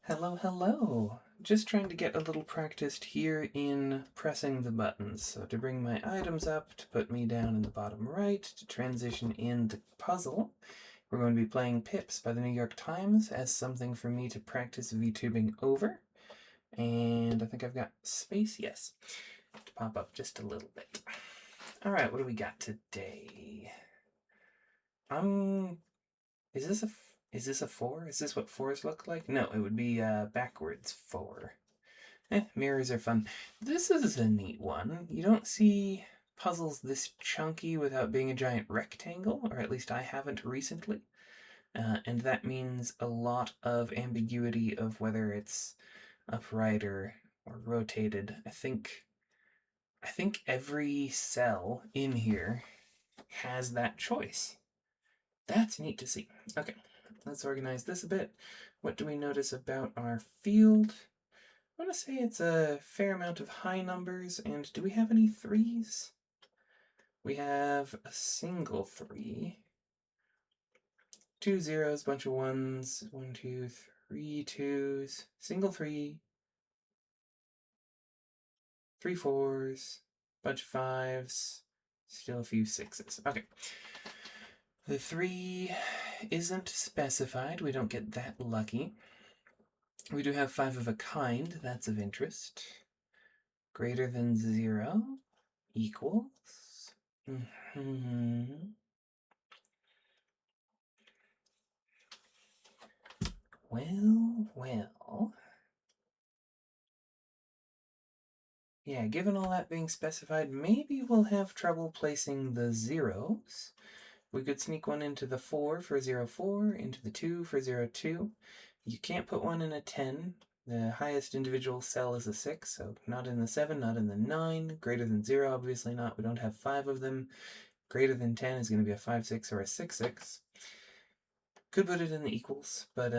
Hello, hello! Just trying to get a little practiced here in pressing the buttons. So to bring my items up, to put me down in the bottom right, to transition in the puzzle, we're going to be playing Pips by the New York Times as something for me to practice VTubing over. And I think I've got space, yes, to pop up just a little bit. Alright, what do we got today? Is this a 4? Is this what 4s look like? No, it would be backwards 4. Mirrors are fun. This is a neat one. You don't see puzzles this chunky without being a giant rectangle, or at least I haven't recently. And that means a lot of ambiguity of whether it's upright or rotated. I think every cell in here has that choice. That's neat to see. Okay, let's organize this a bit. What do we notice about our field? I want to say it's a fair amount of high numbers, and do we have any 3s? We have a single 3, 2 zeros, bunch of 1s, 1, 2, 3 2s, single 3, 3 4s, bunch of 5s, still a few 6s. Okay. The 3 isn't specified. We don't get that lucky. We do have 5 of a kind. That's of interest. Greater than 0 equals. Well. Yeah, given all that being specified, maybe we'll have trouble placing the zeros. We could sneak one into the 4 for 0, 4, into the 2 for 0, 2. You can't put one in a 10. The highest individual cell is a 6, so not in the 7, not in the 9. Greater than 0, obviously not. We don't have 5 of them. Greater than 10 is going to be a 5, 6, or a 6, 6. Could put it in the equals, but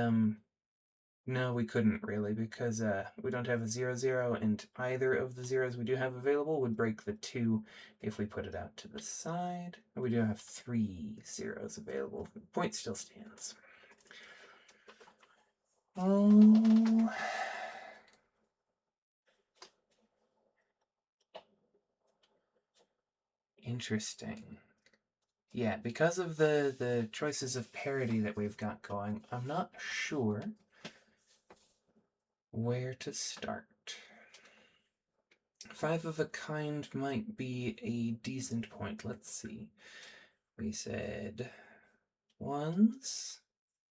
no, we couldn't really, because we don't have a 0, 0, and either of the zeros we do have available would break the 2 if we put it out to the side. We do have 3 zeros available. The point still stands. Oh. Interesting. Yeah, because of the choices of parity that we've got going, I'm not sure where to start. 5 of a kind might be a decent point. Let's see. We said 1s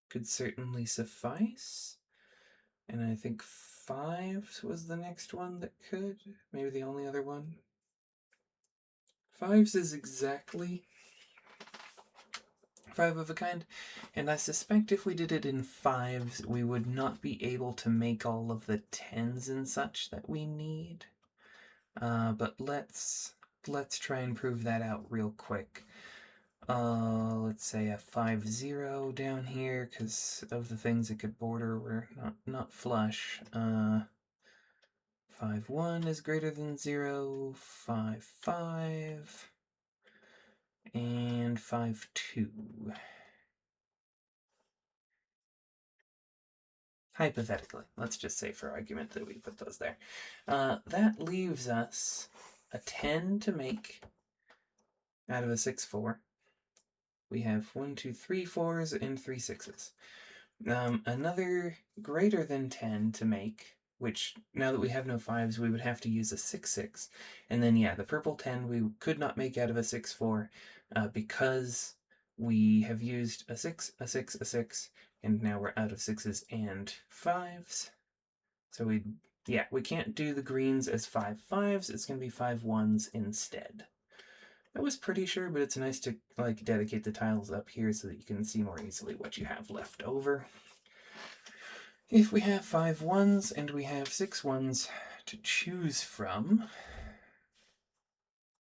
could certainly suffice. And I think 5s was the next one that could. Maybe the only other one. 5s is exactly 5 of a kind, and I suspect if we did it in 5s, we would not be able to make all of the 10s and such that we need. But let's try and prove that out real quick. Let's say a 5, 0 down here, because of the things it could border were not flush. 5, 1 is greater than 0, 5, 5, and 5, 2. Hypothetically, let's just say for argument that we put those there. That leaves us a 10 to make out of a 6, 4. We have 1, 2, 3 4s and 3 6s. Another greater than 10 to make, which now that we have no 5s, we would have to use a 6, 6. And then, yeah, the purple 10 we could not make out of a 6, 4 because we have used a 6, a 6, a 6, and now we're out of 6s and 5s. So we can't do the greens as 5, 5s. It's going to be 5, 1s instead. I was pretty sure, but it's nice to dedicate the tiles up here so that you can see more easily what you have left over. If we have 5 1s and we have 6 1s to choose from,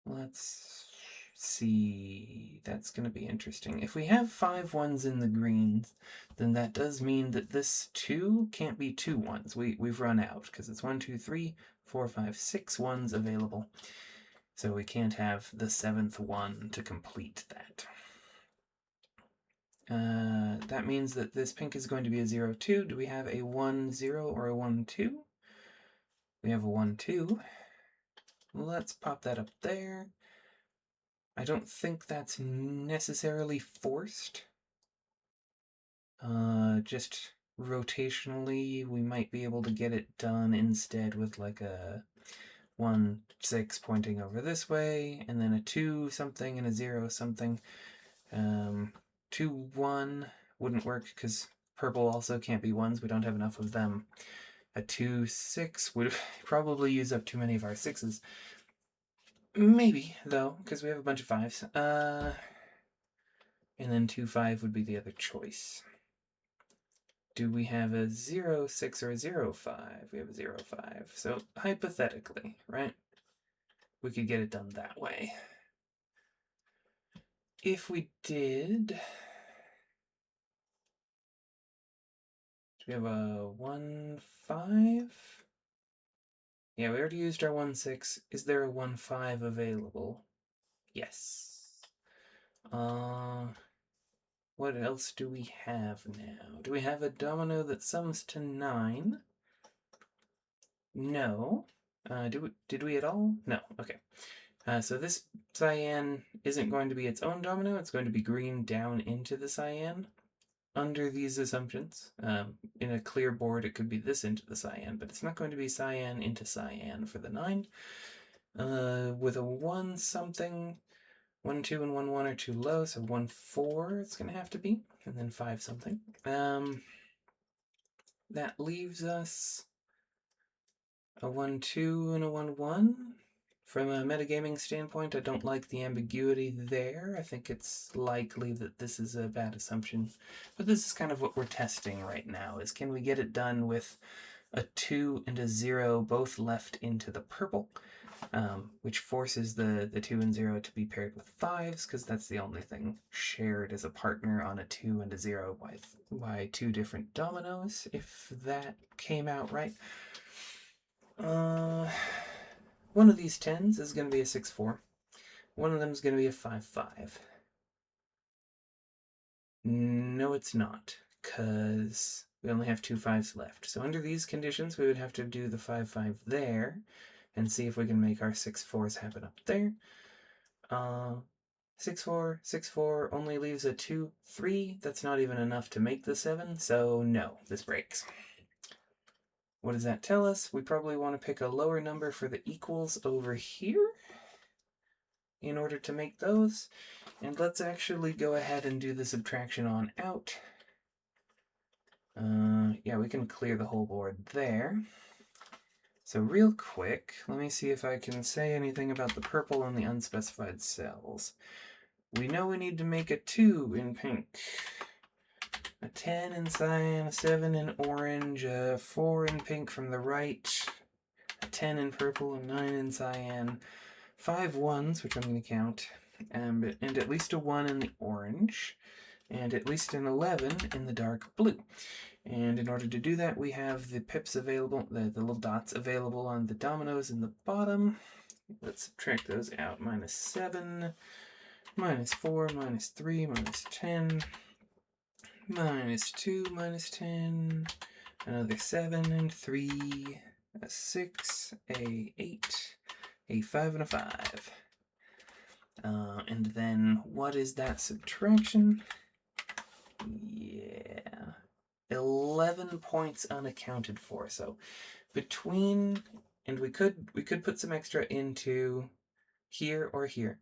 let's see, that's going to be interesting. If we have 5 1s in the greens, then that does mean that this 2 can't be 2 1s. We've run out, because it's 1, 2, 3, 4, 5, 6 1s available. So we can't have the 7th one to complete that. That means that this pink is going to be a 0, 2. Do we have a 1, 0 or a 1, 2? We have a 1, 2. Let's pop that up there. I don't think that's necessarily forced. Just rotationally, we might be able to get it done instead with like a 1, 6 pointing over this way, and then a 2 something and a 0 something. 2, 1 wouldn't work because purple also can't be 1s. We don't have enough of them. A 2, 6 would probably use up too many of our 6s. Maybe, though, because we have a bunch of 5s. And then 2, 5 would be the other choice. Do we have a 0, 6 or a 0, 5? We have a 0, 5. So hypothetically, right? We could get it done that way. If we did... Do we have a 1, 5? Yeah, we already used our 1, 6. Is there a 1, 5 available? Yes. What else do we have now? Do we have a domino that sums to 9? No. Did we at all? No. Okay. So this cyan isn't going to be its own domino. It's going to be green down into the cyan. Under these assumptions, in a clear board, it could be this into the cyan, but it's not going to be cyan into cyan for the 9. With a 1 something, 1, 2, and 1, 1 are too low, so 1, 4 it's going to have to be, and then 5 something. That leaves us a 1, 2, and a 1, 1. From a metagaming standpoint, I don't like the ambiguity there. I think it's likely that this is a bad assumption. But this is kind of what we're testing right now, is can we get it done with a 2 and a 0 both left into the purple, which forces the 2 and 0 to be paired with 5s, because that's the only thing shared as a partner on a 2 and a 0 by 2 different dominoes, if that came out right. One of these 10s is going to be a 6, 4. One of them is going to be a 5, 5. No, it's not, because we only have 2 5s left. So under these conditions, we would have to do the 5, 5 there, and see if we can make our 6, 4s happen up there. 6, 4, 6, 4 only leaves a 2, 3. That's not even enough to make the 7, so no, this breaks. What does that tell us? We probably want to pick a lower number for the equals over here in order to make those. And let's actually go ahead and do the subtraction on out. Yeah, we can clear the whole board there. So real quick, let me see if I can say anything about the purple and the unspecified cells. We know we need to make a 2 in pink, a 10 in cyan, a 7 in orange, a 4 in pink from the right, a 10 in purple, a 9 in cyan, 5 1s, which I'm going to count, and at least a 1 in the orange, and at least an 11 in the dark blue. And in order to do that, we have the pips available, the little dots available on the dominoes in the bottom. Let's subtract those out. Minus 7, minus 4, minus 3, minus 10, minus 2, minus 10, another 7 and 3, a 6, a 8, a 5, and a 5. And then what is that subtraction? Yeah, 11 points unaccounted for. So between, and we could put some extra into here or here.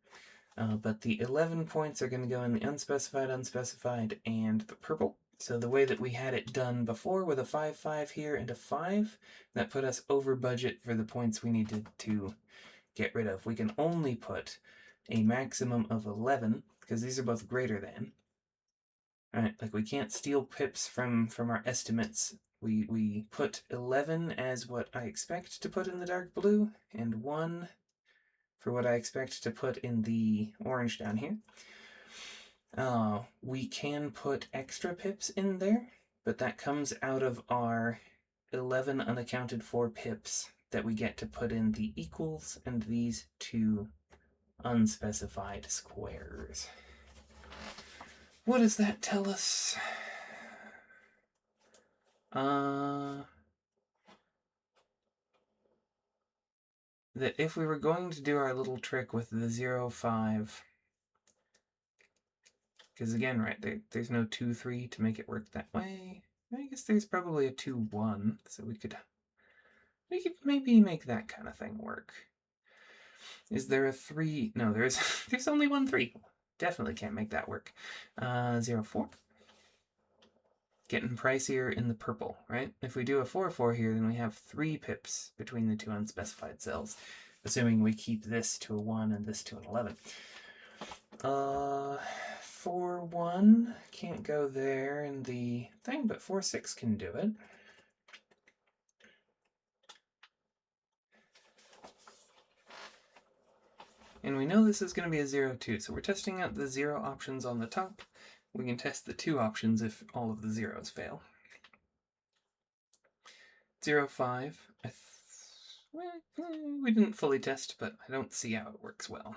But the 11 points are going to go in the unspecified, and the purple. So the way that we had it done before with a 5, 5 here and a 5, that put us over budget for the points we needed to get rid of. We can only put a maximum of 11, because these are both greater than. Alright, like we can't steal pips from our estimates. We put 11 as what I expect to put in the dark blue, and 1 for what I expect to put in the orange down here. We can put extra pips in there, but that comes out of our 11 unaccounted for pips that we get to put in the equals and these 2 unspecified squares. What does that tell us? That if we were going to do our little trick with the 0, 5, because again, right, there's no 2, 3 to make it work that way. I guess there's probably a 2, 1, so we could maybe make that kind of thing work. Is there a 3? No, there's only one 3. Definitely can't make that work. 0, 4. Getting pricier in the purple, right? If we do a 4, 4 here, then we have 3 pips between the two unspecified cells, assuming we keep this to a 1 and this to an 11. 4, 1 can't go there in the thing, but 4, 6 can do it. And we know this is going to be a 0, 2, so we're testing out the 0 options on the top. We can test the 2 options if all of the zeros fail. 0, 5. We didn't fully test, but I don't see how it works well.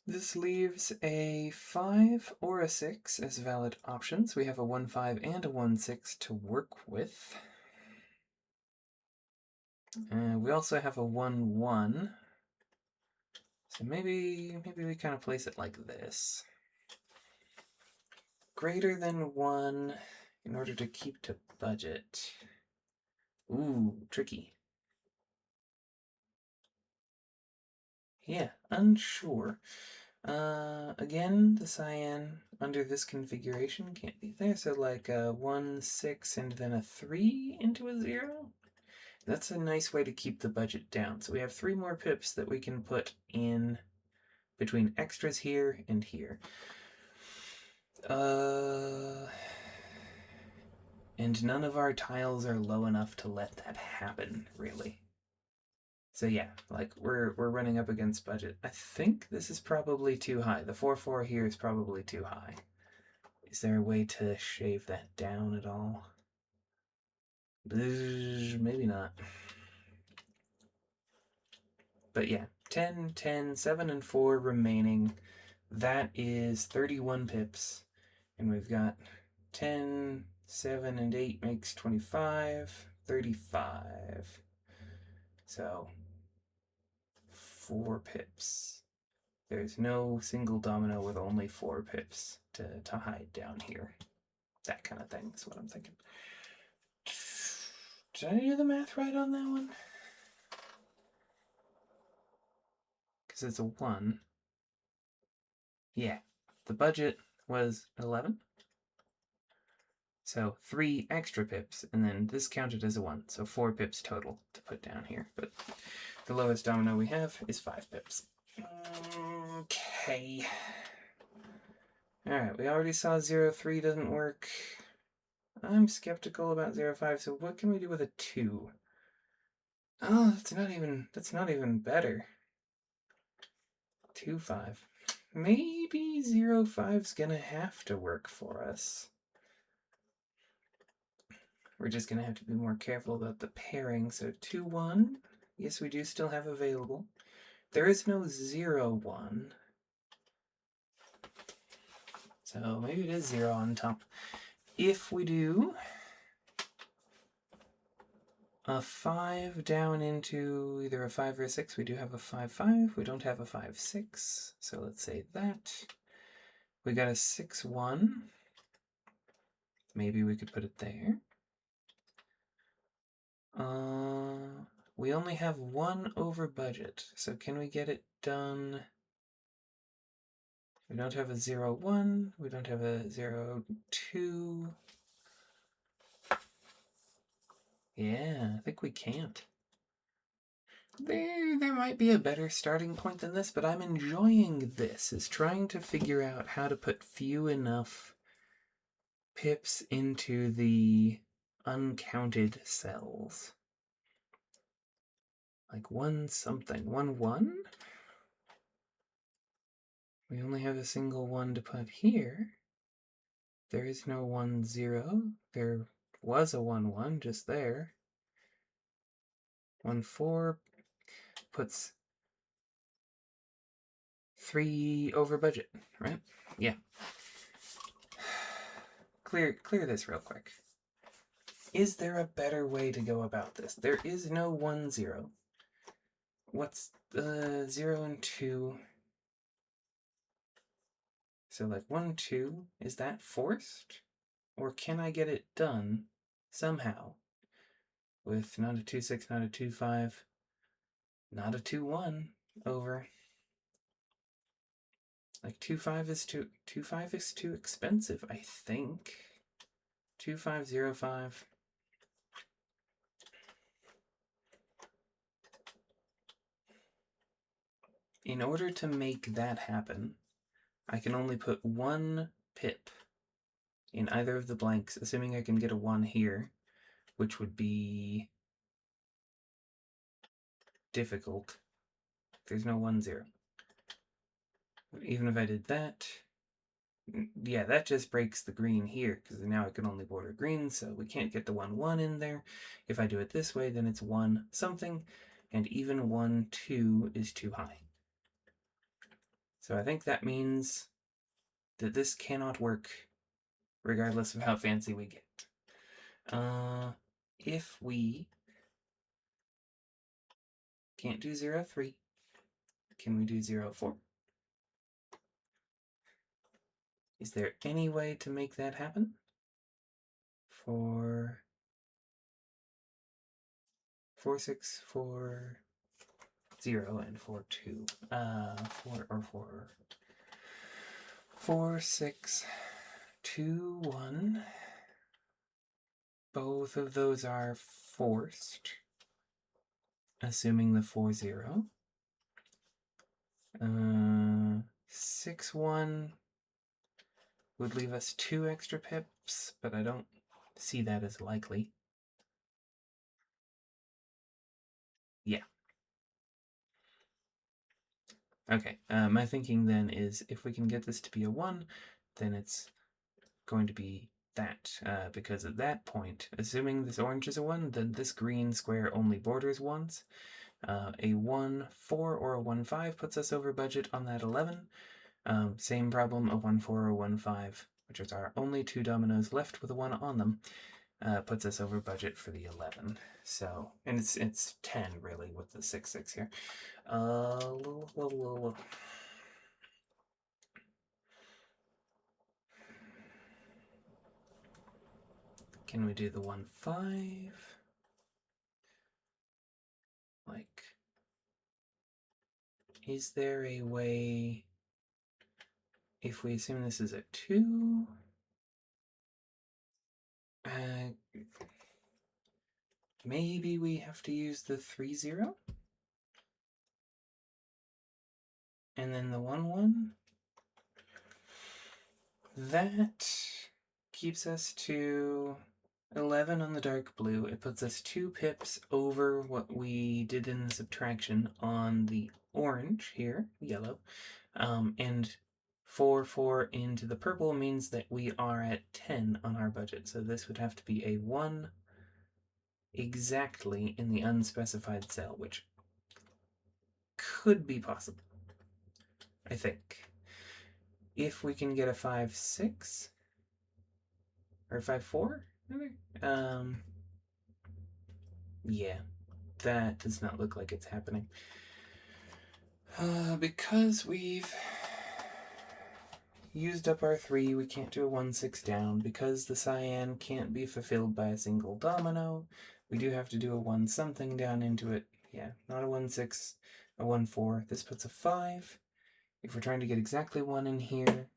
This leaves a 5 or a 6 as valid options. We have a 1, 5 and a 1, 6 to work with. We also have a 1, 1. So maybe we kind of place it like this. Greater than 1 in order to keep to budget. Ooh, tricky. Yeah, unsure. Again, the cyan under this configuration can't be there, so like a 1, 6, and then a 3 into a 0. That's a nice way to keep the budget down. So we have 3 more pips that we can put in between extras here and here. And none of our tiles are low enough to let that happen, really. So yeah, like we're running up against budget. I think this is probably too high. The 4, 4 here is probably too high. Is there a way to shave that down at all? Maybe not. But yeah, 10, 10, 7, and 4 remaining. That is 31 pips. And we've got 10, 7, and 8 makes 25, 35. So 4 pips. There's no single domino with only 4 pips to hide down here. That kind of thing is what I'm thinking. Did I do the math right on that one? Because it's a 1. Yeah, the budget was 11. So 3 extra pips, and then this counted as a 1. So 4 pips total to put down here. But the lowest domino we have is 5 pips. Okay. Alright, we already saw 0, 3 doesn't work. I'm skeptical about 0, 5, so what can we do with a 2? Oh, that's not even better. 2, 5. Maybe 0, 5's gonna have to work for us. We're just gonna have to be more careful about the pairing. So 2, 1. Yes, we do still have available. There is no 0, 1. So maybe it is 0 on top. If we do a 5 down into either a 5 or a 6, we do have a 5, 5. We don't have a 5, 6. So let's say that. We got a 6, 1. Maybe we could put it there. We only have 1 over budget. So can we get it done? We don't have a 0, 1. We don't have a 0, 2. Yeah, I think we can't. There might be a better starting point than this, but I'm enjoying this, is trying to figure out how to put few enough pips into the uncounted cells. Like 1 something. 1, 1? We only have a single 1 to put here. There is no 1, 0. There was a 1, 1 just there. 1, 4 puts 3 over budget, right? Yeah. Clear this real quick. Is there a better way to go about this? There is no 1, 0. What's 0 and 2? So like 1, 2, is that forced? Or can I get it done somehow with not a 2, 6, not a 2, 5, not a 2, 1 over? Like 2, 5 is too expensive, I think. 2, 5, 0, 5. In order to make that happen, I can only put 1 pip in either of the blanks, assuming I can get a 1 here, which would be difficult. There's no 1, 0. Even if I did that, yeah, that just breaks the green here, because now I can only border green, so we can't get the 1, 1 in there. If I do it this way, then it's 1 something, and even 1, 2 is too high. So I think that means that this cannot work regardless of how fancy we get. If we can't do 0, 3, can we do 0, 4? Is there any way to make that happen? For 4, 6, 4, 0, and 4, 2. 4, 6, 2, 1. Both of those are forced, assuming the 4, 0. 6, 1 would leave us 2 extra pips, but I don't see that as likely. Yeah. Okay, my thinking then is if we can get this to be a 1, then it's going to be that, because at that point, assuming this orange is a 1, then this green square only borders 1s. A 1, 4 or a 1, 5 puts us over budget on that 11. Same problem, a 1, 4 or a 1, 5, which is our only 2 dominoes left with a 1 on them, puts us over budget for the 11. So, and it's 10 really with the 6, 6 here. Can we do the 1, 5? Like, is there a way, if we assume this is a 2, maybe we have to use the 3, 0? And then the 1, 1? That keeps us to 11 on the dark blue. It puts us 2 pips over what we did in the subtraction on the orange here, yellow. And 4, 4 into the purple means that we are at 10 on our budget. So this would have to be a 1 exactly in the unspecified cell, which could be possible, I think. If we can get a 5, 6, or 5, 4, maybe? Yeah, that does not look like it's happening. Because we've used up our 3, we can't do a 1, 6 down. Because the cyan can't be fulfilled by a single domino, we do have to do a 1 something down into it. Yeah, not a 1, 6, a 1, 4. This puts a 5. If we're trying to get exactly 1 in here,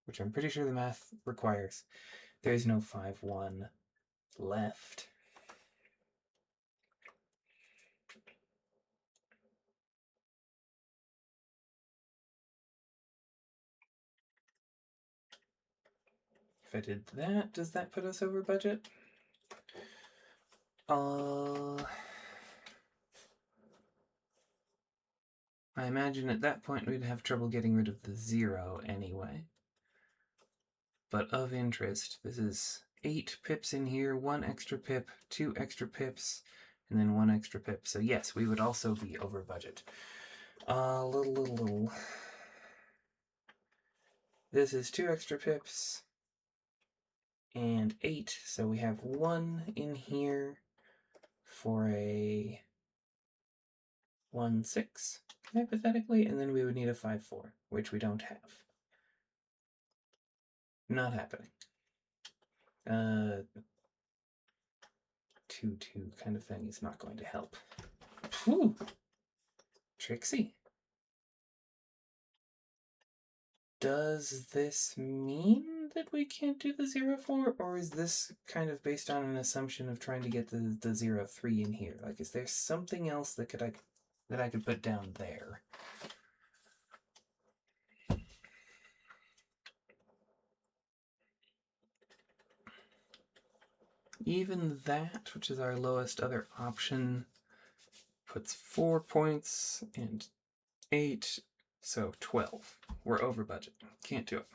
which I'm pretty sure the math requires, there is no 5, 1 left. If I did that, does that put us over budget? I imagine at that point we'd have trouble getting rid of the 0 anyway. But of interest, this is 8 pips in here, 1 extra pip, 2 extra pips, and then 1 extra pip. So yes, we would also be over budget. This is 2 extra pips and 8, so we have 1 in here for a 1-6, hypothetically, and then we would need a 5-4, which we don't have. Not happening. 2-2 kind of thing is not going to help. Whew. Trixie. Does this mean that we can't do the 0-4, or is this kind of based on an assumption of trying to get the 0-3 in here? Like, is there something else that I could put down there? Even that, which is our lowest other option, puts 4 points and 8, so 12. We're over budget. Can't do it.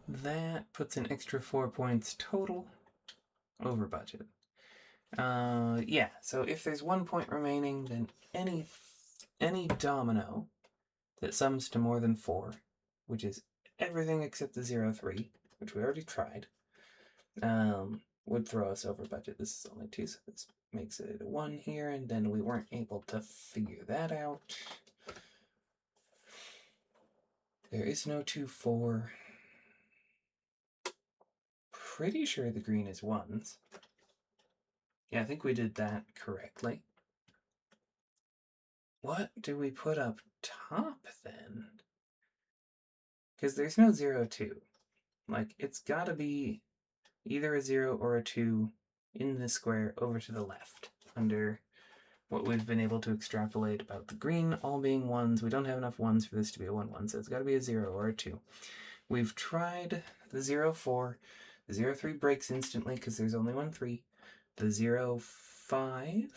That puts an extra 4 points total over budget. Yeah, so if there's 1 point remaining, then any domino that sums to more than 4, which is everything except the 0-3, which we already tried, would throw us over budget. This is only 2, so this makes it a 1 here, and then we weren't able to figure that out. There is no 2-4. Pretty sure the green is 1s. Yeah, I think we did that correctly. What do we put up top then? Because there's no 0-2. Like, it's gotta be either a 0 or a 2 in this square over to the left, under what we've been able to extrapolate about the green all being 1s. We don't have enough 1s for this to be a 1-1, so it's gotta be a 0 or a 2. We've tried the 0-4. The 0-3 breaks instantly because there's only 1 3. The 0-5,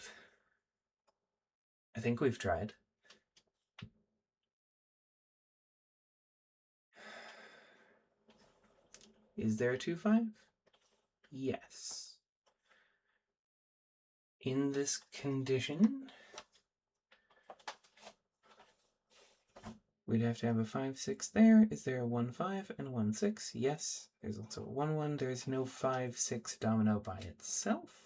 I think we've tried. Is there a 2-5? Yes. In this condition, we'd have to have a 5-6 there. Is there a 1-5 and a 1-6? Yes. There's also a 1-1. There's no 5-6 domino by itself.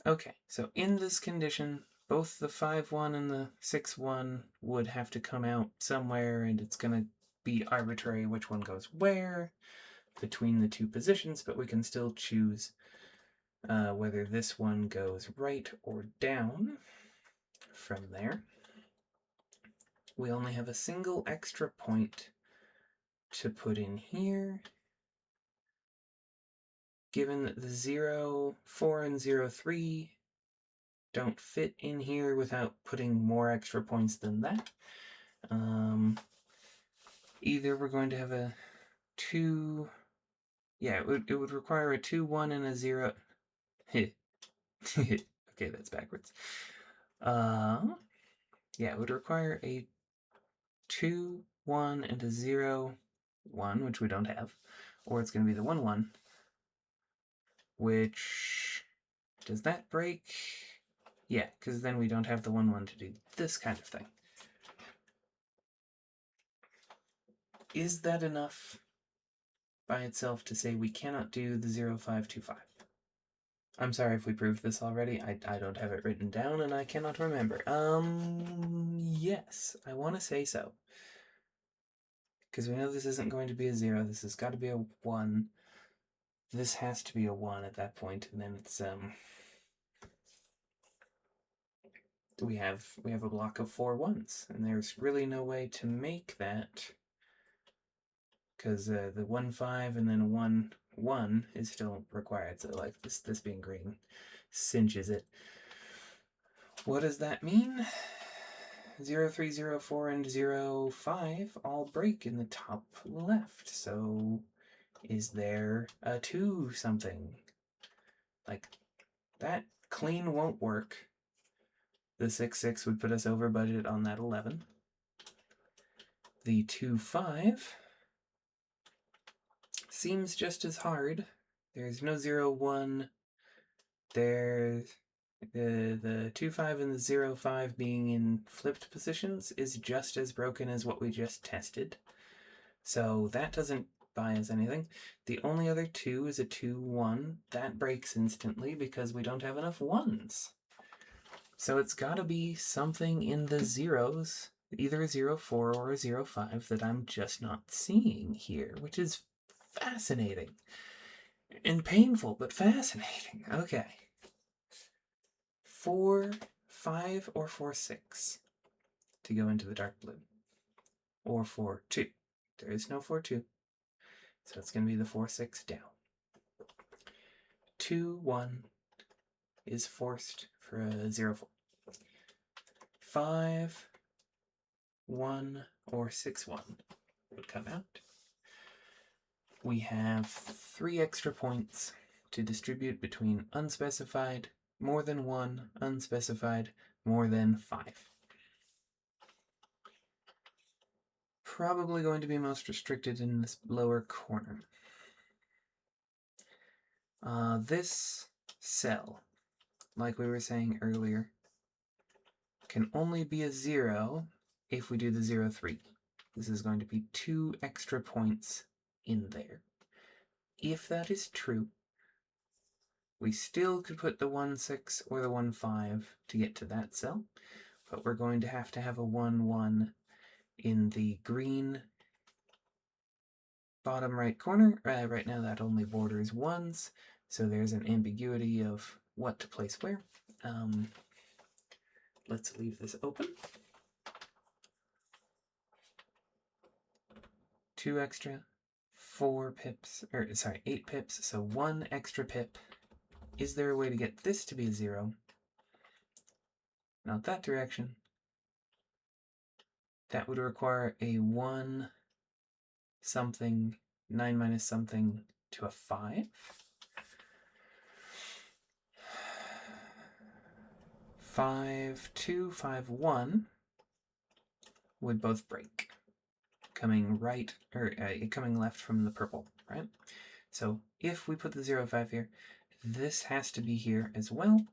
Okay, so in this condition, both the 5-1 and the 6-1 would have to come out somewhere, and it's going to be arbitrary which one goes where between the two positions, but we can still choose whether this one goes right or down from there. We only have a single extra point to put in here. Given that the 0-4 and 0-3 don't fit in here without putting more extra points than that, either we're going to have a 2... Yeah, it would require a 2-1 and a 0... Okay, that's backwards. Yeah, it would require a 2-1 and a 0-1, which we don't have. Or it's going to be the 1-1, which... Does that break? Yeah, because then we don't have the 1-1 to do this kind of thing. Is that enough by itself to say we cannot do the 0-5-2-5? I'm sorry if we proved this already. I don't have it written down and I cannot remember. Yes, I want to say so. Because we know this isn't going to be a 0. This has got to be a 1. This has to be a 1 at that point, and then it's we have a block of 4 1s, and there's really no way to make that, because the 1-5 and then a 1-1 is still required. So like this being green cinches it. What does that mean? 0-3, 0-4, and 0-5 all break in the top left. So is there a 2 something? Like, that clean won't work. The 6-6 would put us over budget on that 11. The 2-5 seems just as hard. There's no 0-1. There's the 2-5 and the 0-5 being in flipped positions is just as broken as what we just tested. So that doesn't buy us anything. The only other 2 is a 2-1. That breaks instantly because we don't have enough 1s. So it's got to be something in the zeros, either a 0-4 or a 0-5 that I'm just not seeing here, which is fascinating. And painful, but fascinating. Okay. 4-5 or 4-6 to go into the dark blue. Or 4-2. There is no 4-2. So it's going to be the 4-6 down. 2-1 is forced for a 0-4. 5-1 or 6-1 would come out. We have 3 extra points to distribute between unspecified, more than 1, unspecified, more than 5. Probably going to be most restricted in this lower corner. This cell, like we were saying earlier, can only be a 0 if we do the 0-3. This is going to be 2 extra points in there. If that is true, we still could put the 1-6 or the 1-5 to get to that cell, but we're going to have a 1-1 in the green bottom right corner. Right now that only borders 1s, so there's an ambiguity of what to place where. Let's leave this open. 2 extra, 4 pips, 8 pips, so 1 extra pip. Is there a way to get this to be a 0? Not that direction. That would require a 1 something, 9 minus something to a 5. 5-2, 5-1 would both break, coming right, or coming left from the purple, right? So if we put the 0-5 here, this has to be here as well,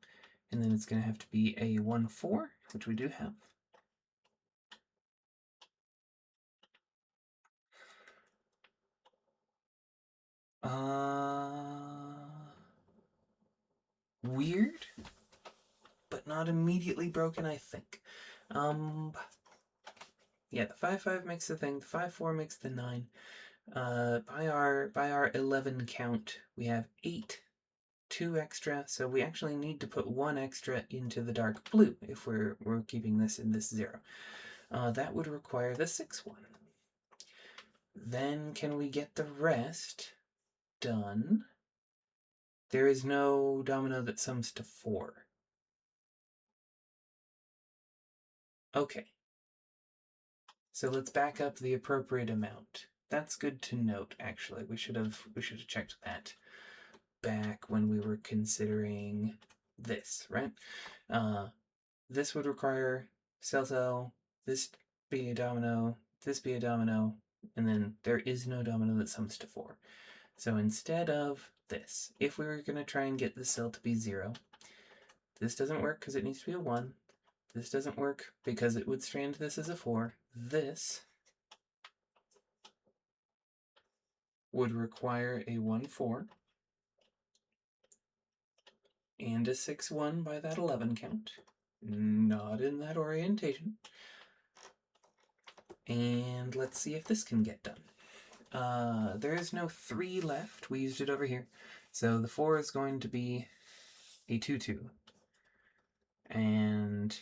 and then it's going to have to be a 1-4, which we do have. Weird, but not immediately broken, I think. Yeah, the 5-5 makes the thing, the 5-4 makes the 9. By our 11 count, we have 8, 2 extra, so we actually need to put 1 extra into the dark blue if we're keeping this in this 0. That would require the 6-1. Then can we get the rest done? There is no domino that sums to 4. Okay. So let's back up the appropriate amount. That's good to note, actually. We should have checked that back when we were considering this, right? This would require cell, this be a domino, this be a domino, and then there is no domino that sums to 4. So instead of this, if we were going to try and get this cell to be 0, this doesn't work because it needs to be a 1. This doesn't work because it would strand this as a 4. This would require a 1-4 and a 6-1 by that 11 count. Not in that orientation. And let's see if this can get done. There is no 3 left. We used it over here. So the 4 is going to be a 2-2. And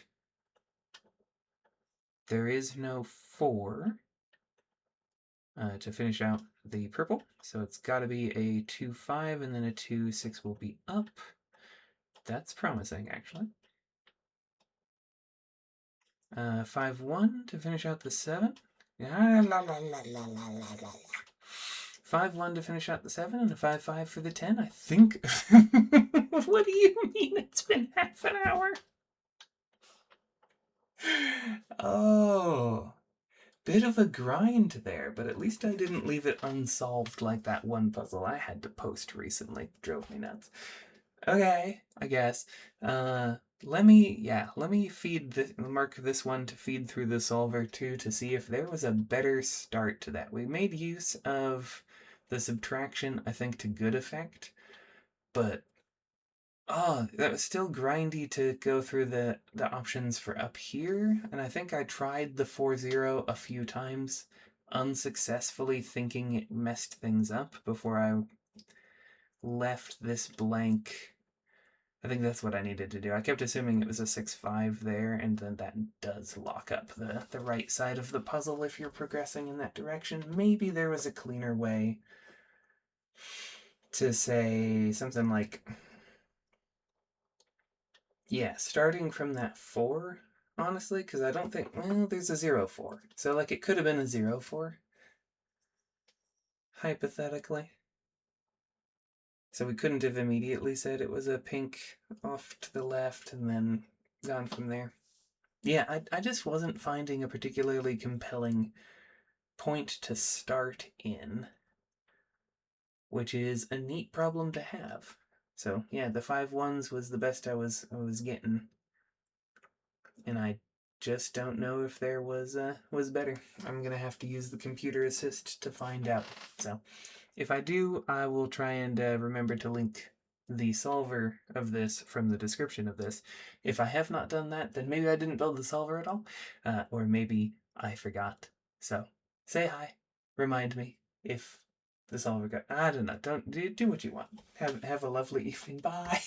there is no 4 to finish out the purple. So it's got to be a 2-5, and then a 2-6 will be up. That's promising, actually. 5-1 to finish out the 7. 5-1 to finish out the 7, and a 5-5 for the 10, I think. What do you mean it's been half an hour? Oh, bit of a grind there, but at least I didn't leave it unsolved like that one puzzle I had to post recently. Drove me nuts. Okay, I guess. Let me mark this one to feed through the solver too to see if there was a better start to that. We made use of the subtraction, I think, to good effect, but that was still grindy to go through the options for up here, and I think I tried the 4-0 a few times unsuccessfully, thinking it messed things up before I left this blank. I think that's what I needed to do. I kept assuming it was a 6-5 there, and then that does lock up the right side of the puzzle if you're progressing in that direction. Maybe there was a cleaner way to say something like, yeah, starting from that 4, honestly, because I don't think, well, there's a 0-4. So, like, it could have been a 0-4, hypothetically. So we couldn't have immediately said it was a pink off to the left and then gone from there. Yeah, I just wasn't finding a particularly compelling point to start in, which is a neat problem to have. So yeah, the 5-1s was the best I was getting, and I just don't know if there was better. I'm gonna have to use the computer assist to find out. So if I do, I will try and remember to link the solver of this from the description of this. If I have not done that, then maybe I didn't build the solver at all, or maybe I forgot. So say hi, remind me if the solver got. I don't know. Don't do what you want. Have a lovely evening. Bye.